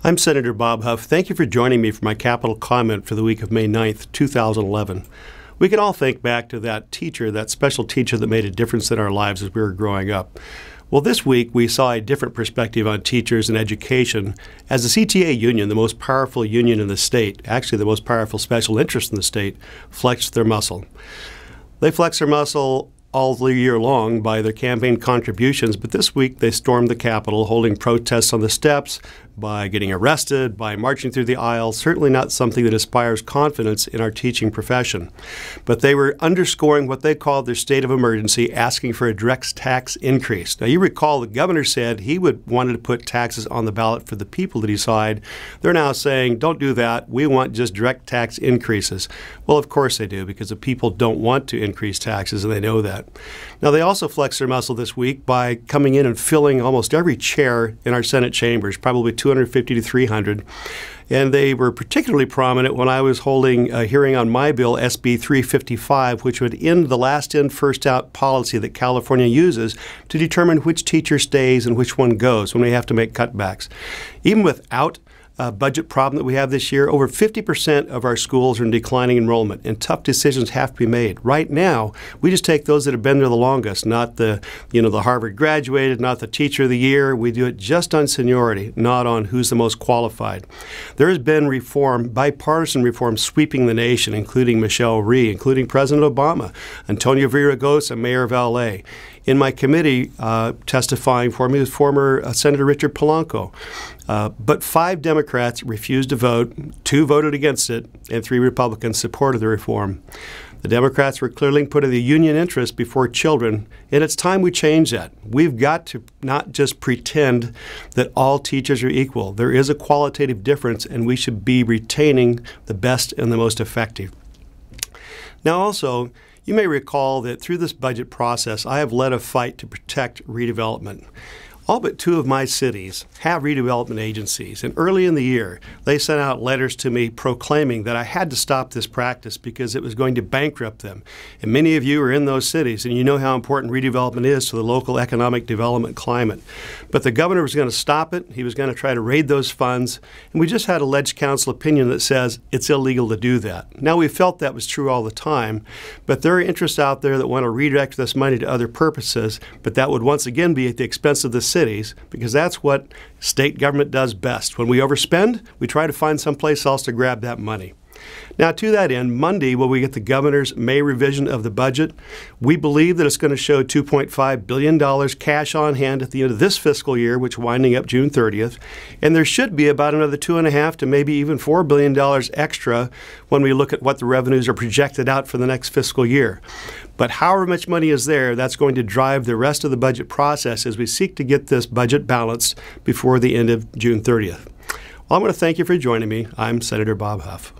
I'm Senator Bob Huff. Thank you for joining me for my Capitol comment for the week of May 9th, 2011. We can all think back to that teacher, that special teacher that made a difference in our lives as we were growing up. Well, this week we saw a different perspective on teachers and education as the CTA union, the most powerful union in the state, actually the most powerful special interest in the state, flexed their muscle. They flex their muscle all the year long by their campaign contributions, but this week they stormed the Capitol, holding protests on the steps, by getting arrested, by marching through the aisles, certainly not something that inspires confidence in our teaching profession. But they were underscoring what they called their state of emergency, asking for a direct tax increase. Now, you recall the governor said he wanted to put taxes on the ballot for the people to decide. They're now saying, don't do that. We want just direct tax increases. Well, of course they do, because the people don't want to increase taxes, and they know that. Now, they also flexed their muscle this week by coming in and filling almost every chair in our Senate chambers, probably 250 to 300. And they were particularly prominent when I was holding a hearing on my bill, SB 355, which would end the last in, first out policy that California uses to determine which teacher stays and which one goes when we have to make cutbacks. Even without a budget problem that we have this year, over 50% of our schools are in declining enrollment, and tough decisions have to be made. Right now, we just take those that have been there the longest, not the Harvard graduated, not the teacher of the year. We do it just on seniority, not on who's the most qualified. There has been reform, bipartisan reform, sweeping the nation, including Michelle Rhee, including President Obama, Antonio Villaraigosa, mayor of L.A. In my committee, testifying for me was former Senator Richard Polanco. But 5 Democrats refused to vote, 2 voted against it, and 3 Republicans supported the reform. The Democrats were clearly putting the union interest before children, and it's time we change that. We've got to not just pretend that all teachers are equal. There is a qualitative difference, and we should be retaining the best and the most effective. Now also, you may recall that through this budget process, I have led a fight to protect redevelopment. All but 2 of my cities have redevelopment agencies, and early in the year, they sent out letters to me proclaiming that I had to stop this practice because it was going to bankrupt them. And many of you are in those cities, and you know how important redevelopment is to the local economic development climate. But the governor was going to stop it. He was going to try to raid those funds, and we just had a ledge council opinion that says it's illegal to do that. Now, we felt that was true all the time, but there are interests out there that want to redirect this money to other purposes, but that would once again be at the expense of the cities, because that's what state government does best. When we overspend, we try to find someplace else to grab that money. Now, to that end, Monday, when we get the governor's May revision of the budget, we believe that it's going to show $2.5 billion cash on hand at the end of this fiscal year, which is winding up June 30th, and there should be about another $2.5 to maybe even $4 billion extra when we look at what the revenues are projected out for the next fiscal year. But however much money is there, that's going to drive the rest of the budget process as we seek to get this budget balanced before the end of June 30th. Well, I want to thank you for joining me. I'm Senator Bob Huff.